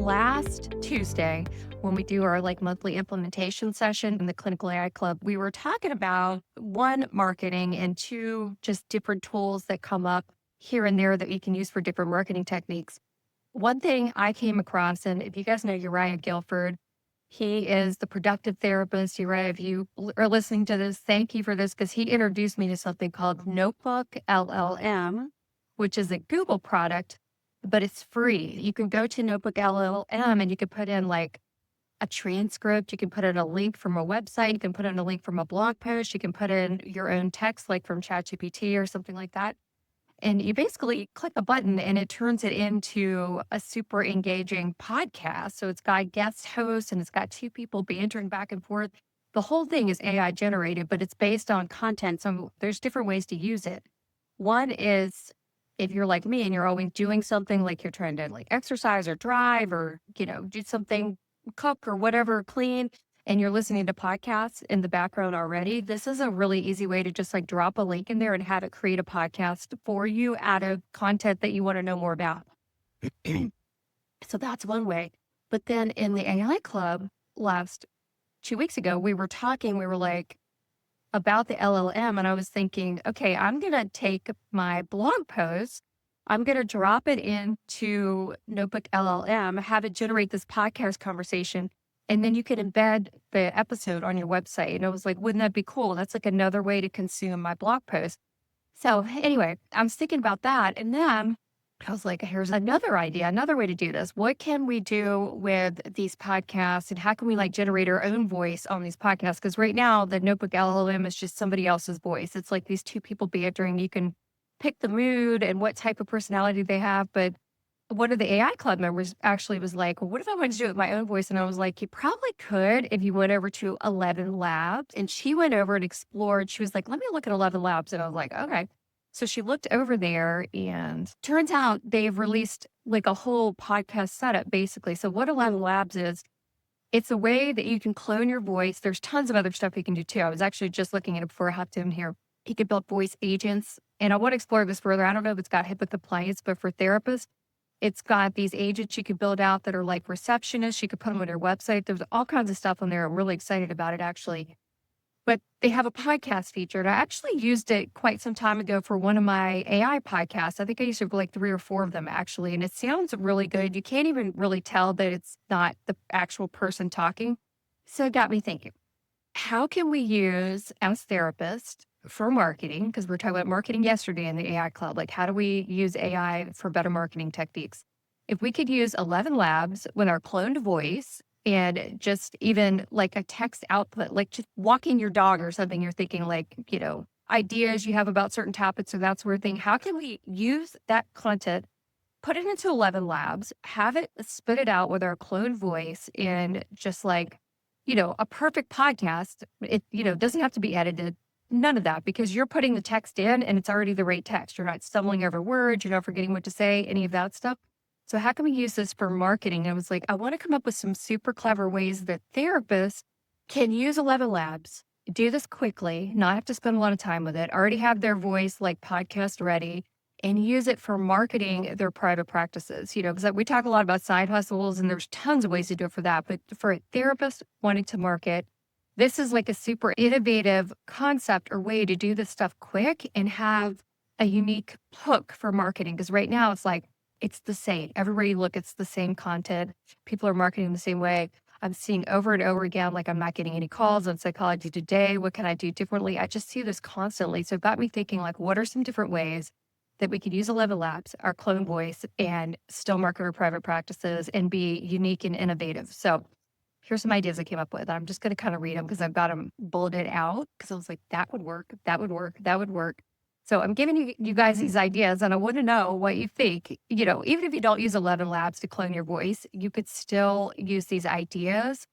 last Tuesday, when we do our monthly implementation session in the Clinical AI Club, we were talking about one, marketing, and two, just different tools that come up here and there that you can use for different marketing techniques. One thing I came across, and if you guys know Uriah Guilford, he is the productive therapist. Uriah, if you are listening to this, thank you for this, because he introduced me to something called NotebookLM, which is a Google product, but it's free. You can go to NotebookLM and you can put in a transcript. You can put in a link from a website. You can put in a link from a blog post. You can put in your own text, like from ChatGPT or something like that. And you basically click a button and it turns it into a super engaging podcast. So it's got guest hosts and it's got two people bantering back and forth. The whole thing is AI generated, but it's based on content. So there's different ways to use it. One is, if you're like me and you're always doing something, like you're trying to exercise or drive or, do something, cook or whatever, clean, and you're listening to podcasts in the background already, this is a really easy way to just drop a link in there and have it create a podcast for you out of content that you want to know more about. So that's one way. But then in the AI Club last 2 weeks ago, we were about the LLM, and I was thinking, okay, I'm going to take my blog post, I'm going to drop it into Notebook LLM, have it generate this podcast conversation, and then you can embed the episode on your website. And I was like, wouldn't that be cool? That's another way to consume my blog post. So anyway, I was thinking about that. And then I was like, here's another idea, another way to do this. What can we do with these podcasts, and how can we generate our own voice on these podcasts? Because right now the Notebook LLM is just somebody else's voice. It's like these two people bantering. You can pick the mood and what type of personality they have. But one of the AI Club members actually was like, well, what if I wanted to do it with my own voice? And I was like, you probably could if you went over to ElevenLabs. And she went over and explored. She was like, let me look at ElevenLabs. And I was like, okay. So she looked over there, and turns out they've released a whole podcast setup, basically. So what ElevenLabs is, it's a way that you can clone your voice. There's tons of other stuff you can do too. I was actually just looking at it before I hopped in here. You could build voice agents. And I want to explore this further. I don't know if it's got HIPAA compliance, but for therapists, it's got these agents you could build out that are like receptionists. You could put them on your website. There's all kinds of stuff on there. I'm really excited about it, actually. But they have a podcast feature, and I actually used it quite some time ago for one of my AI podcasts. I think I used it for 3 or 4 of them, actually, and it sounds really good. You can't even really tell that it's not the actual person talking. So it got me thinking, how can we use, as therapists, for marketing, because we were talking about marketing yesterday in the AI Club, how do we use AI for better marketing techniques? If we could use ElevenLabs with our cloned voice and just even a text output, just walking your dog or something, you're thinking ideas you have about certain topics or that sort of thing. How can we use that content, put it into ElevenLabs, have it spit it out with our cloned voice in just a perfect podcast? It, doesn't have to be edited. None of that, because you're putting the text in and it's already the right text. You're not stumbling over words. You're not forgetting what to say, any of that stuff. So how can we use this for marketing? And I was like, I want to come up with some super clever ways that therapists can use ElevenLabs, do this quickly, not have to spend a lot of time with it, already have their voice podcast ready, and use it for marketing their private practices. Because we talk a lot about side hustles and there's tons of ways to do it for that. But for a therapist wanting to market, this is a super innovative concept or way to do this stuff quick and have a unique hook for marketing. Because right now it's the same. Everywhere you look, it's the same content. People are marketing the same way. I'm seeing over and over again, I'm not getting any calls on Psychology Today. What can I do differently? I just see this constantly. So it got me thinking, what are some different ways that we could use ElevenLabs, our clone voice, and still market our private practices and be unique and innovative? So here's some ideas I came up with. I'm just going to kind of read them because I've got them bulleted out, because I was like, that would work, that would work, that would work. So I'm giving you guys these ideas, and I want to know what you think. Even if you don't use ElevenLabs to clone your voice, you could still use these ideas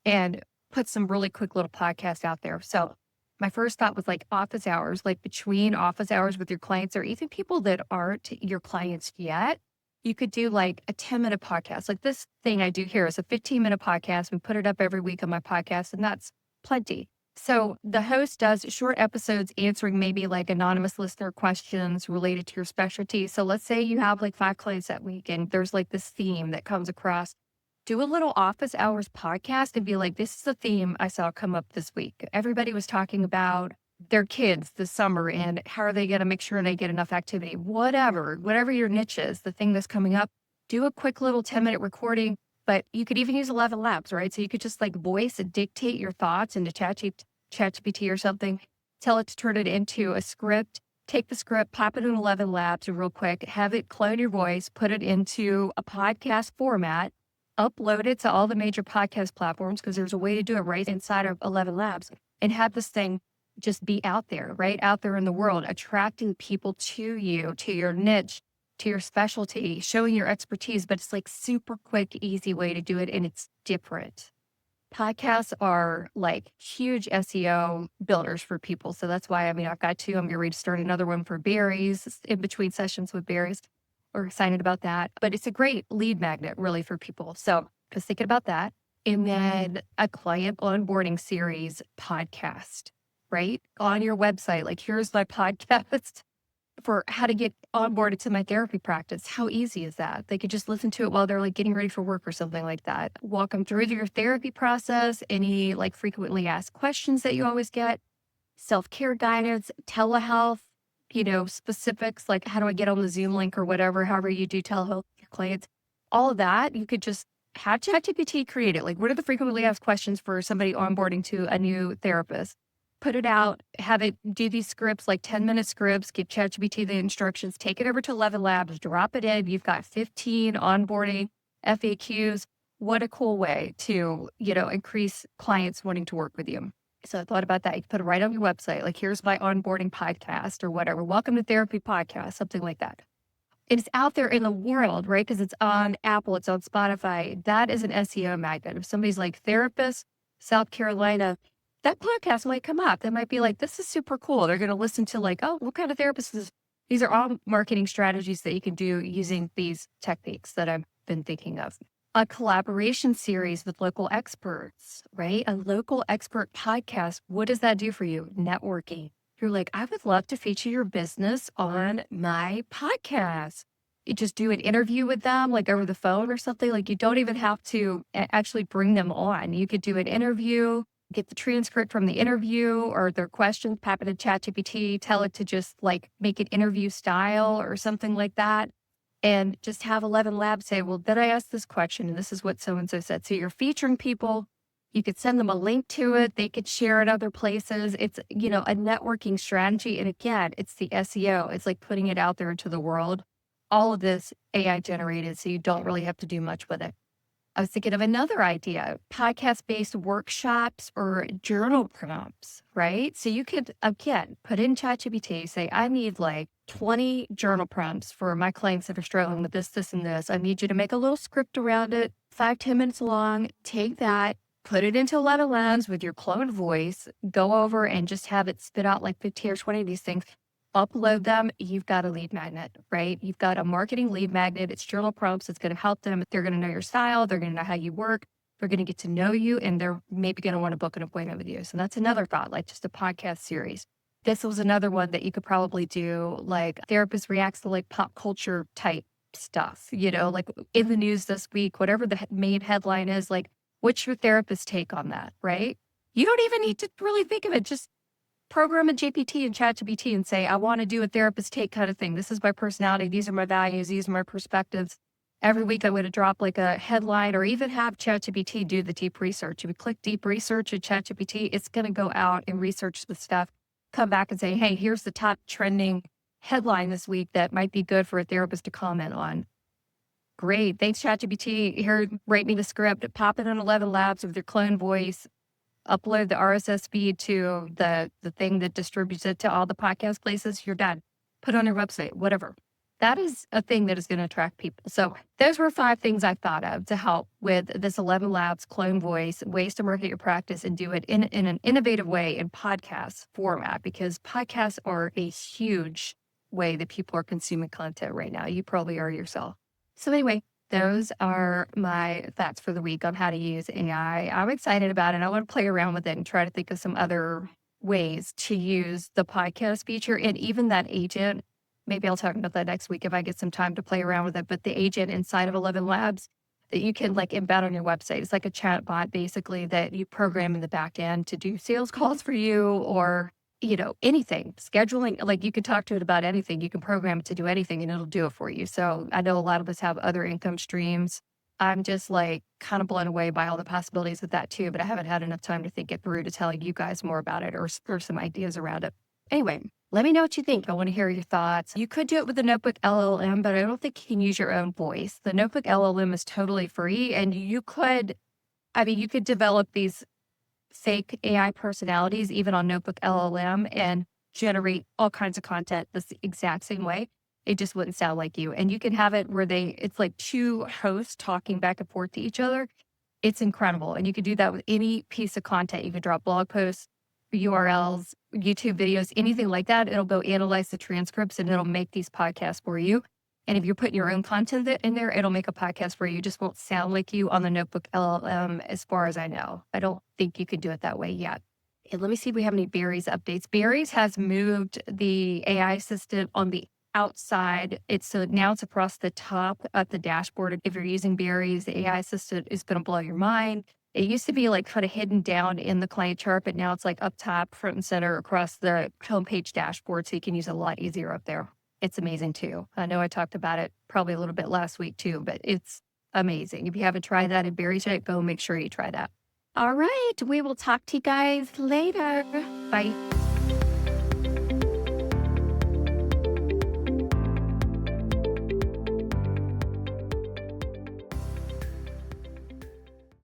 and put some really quick little podcasts out there. So my first thought was office hours, between office hours with your clients, or even people that aren't your clients yet. You could do a 10-minute podcast. This thing I do here is a 15-minute podcast. We put it up every week on my podcast, and that's plenty. So the host does short episodes answering maybe anonymous listener questions related to your specialty. So let's say you have 5 clients that week, and there's this theme that comes across. do a little office hours podcast and be like, this is the theme I saw come up this week. Everybody was talking about their kids this summer and how are they going to make sure they get enough activity, whatever your niche is, the thing that's coming up, do a quick little 10-minute recording. But you could even use ElevenLabs, right? So you could just like voice and dictate your thoughts into ChatGPT or something, tell it to turn it into a script, take the script, pop it in ElevenLabs real quick, have it clone your voice, put it into a podcast format, upload it to all the major podcast platforms, because there's a way to do it right inside of ElevenLabs, and have this thing just be out there, right? Out there in the world, attracting people to you, to your niche, to your specialty, showing your expertise, but it's like super quick, easy way to do it. And it's different. Podcasts are like huge SEO builders for people. So that's why, I've got two. I'm getting ready to start another one for berries in between sessions with berries. We're excited about that. But it's a great lead magnet really for people. So just thinking about that. And then a client onboarding series podcast, right? On your website. Like, here's my podcast for how to get onboarded to my therapy practice. How easy is that? They could just listen to it while they're like getting ready for work or something like that. Walk them through your therapy process, any like frequently asked questions that you always get, self-care guidance, telehealth, specifics, like how do I get on the Zoom link or whatever, however you do telehealth with your clients, all of that, you could just have ChatGPT create it. Like, what are the frequently asked questions for somebody onboarding to a new therapist? Put it out, have it do these scripts, like 10-minute scripts, give ChatGPT the instructions, take it over to ElevenLabs, drop it in. You've got 15 onboarding FAQs. What a cool way to, increase clients wanting to work with you. So I thought about that. You can put it right on your website. Like, here's my onboarding podcast or whatever. Welcome to therapy podcast, something like that. It's out there in the world, right? Because it's on Apple, it's on Spotify. That is an SEO magnet. If somebody's like therapist, South Carolina, that podcast might come up. They might be like, this is super cool. They're going to listen to like, oh, what kind of therapist is this? These are all marketing strategies that you can do using these techniques that I've been thinking of. A collaboration series with local experts, right? A local expert podcast. What does that do for you? Networking. You're like, I would love to feature your business on my podcast. You just do an interview with them, like over the phone or something. Like, you don't even have to actually bring them on. You could do an interview, get the transcript from the interview or their questions, pop it in ChatGPT, tell it to just like make it interview style or something like that. And just have ElevenLabs say, well, did I ask this question? And this is what so-and-so said. So you're featuring people. You could send them a link to it. They could share it other places. It's, a networking strategy. And again, it's the SEO. It's like putting it out there into the world. All of this AI generated, so you don't really have to do much with it. I was thinking of another idea, podcast-based workshops or journal prompts, right? So you could, again, put in ChatGPT, say, I need like 20 journal prompts for my clients that are struggling with this, this, and this. I need you to make a little script around it, 5-10 minutes long. Take that, put it into ElevenLabs with your cloned voice, go over and just have it spit out like 15 or 20 of these things. Upload them, you've got a lead magnet, right? You've got a marketing lead magnet. It's journal prompts. It's going to help them. They're going to know your style. They're going to know how you work. They're going to get to know you, and they're maybe going to want to book an appointment with you. So that's another thought, like just a podcast series. This was another one that you could probably do, like therapist reacts to like pop culture type stuff, like in the news this week, whatever the main headline is, like, what's your therapist take on that, right? You don't even need to really think of it. Just program a GPT and ChatGPT and say, I want to do a therapist take kind of thing. This is my personality. These are my values. These are my perspectives. Every week I'm going to drop like a headline or even have ChatGPT do the deep research. You would click deep research at ChatGPT. It's going to go out and research the stuff, come back and say, hey, here's the top trending headline this week that might be good for a therapist to comment on. Great. Thanks, ChatGPT. Here, write me the script. Pop it in ElevenLabs with your clone voice. Upload the RSS feed to the thing that distributes it to all the podcast places. You're done. Put on your website, whatever. That is a thing that is going to attract people. So those were 5 things I thought of to help with this ElevenLabs clone voice, ways to market your practice and do it in an innovative way in podcast format, because podcasts are a huge way that people are consuming content right now. You probably are yourself. So anyway, those are my thoughts for the week on how to use AI. I'm excited about it. I want to play around with it and try to think of some other ways to use the podcast feature and even that agent. Maybe I'll talk about that next week if I get some time to play around with it. But the agent inside of ElevenLabs, that you can like embed on your website. It's like a chat bot basically that you program in the back end to do sales calls for you or, anything. Scheduling, like you can talk to it about anything. You can program it to do anything and it'll do it for you. So I know a lot of us have other income streams. I'm just like kind of blown away by all the possibilities of that too, but I haven't had enough time to think it through to tell you guys more about it or some ideas around it. Anyway, let me know what you think. I want to hear your thoughts. You could do it with the Notebook LLM, but I don't think you can use your own voice. The Notebook LLM is totally free, and you could develop these fake AI personalities even on Notebook LLM and generate all kinds of content the exact same way. It just wouldn't sound like you. And you can have it where it's like two hosts talking back and forth to each other. It's incredible. And you can do that with any piece of content. You can drop blog posts, URLs, YouTube videos, anything like that. It'll go analyze the transcripts and it'll make these podcasts for you. And if you're putting your own content in there, it'll make a podcast for you. It just won't sound like you on the Notebook LLM as far as I know. I don't think you could do it that way yet. And let me see if we have any Berries updates. Berries has moved the AI assistant on the outside. Now it's across the top of the dashboard. If you're using Berries, the AI assistant is going to blow your mind. It used to be like kind of hidden down in the client chart, but now it's like up top, front and center across the homepage dashboard. So you can use it a lot easier up there. It's amazing too. I know I talked about it probably a little bit last week too, but it's amazing. If you haven't tried that in Berries yet, go make sure you try that. All right. We will talk to you guys later. Bye.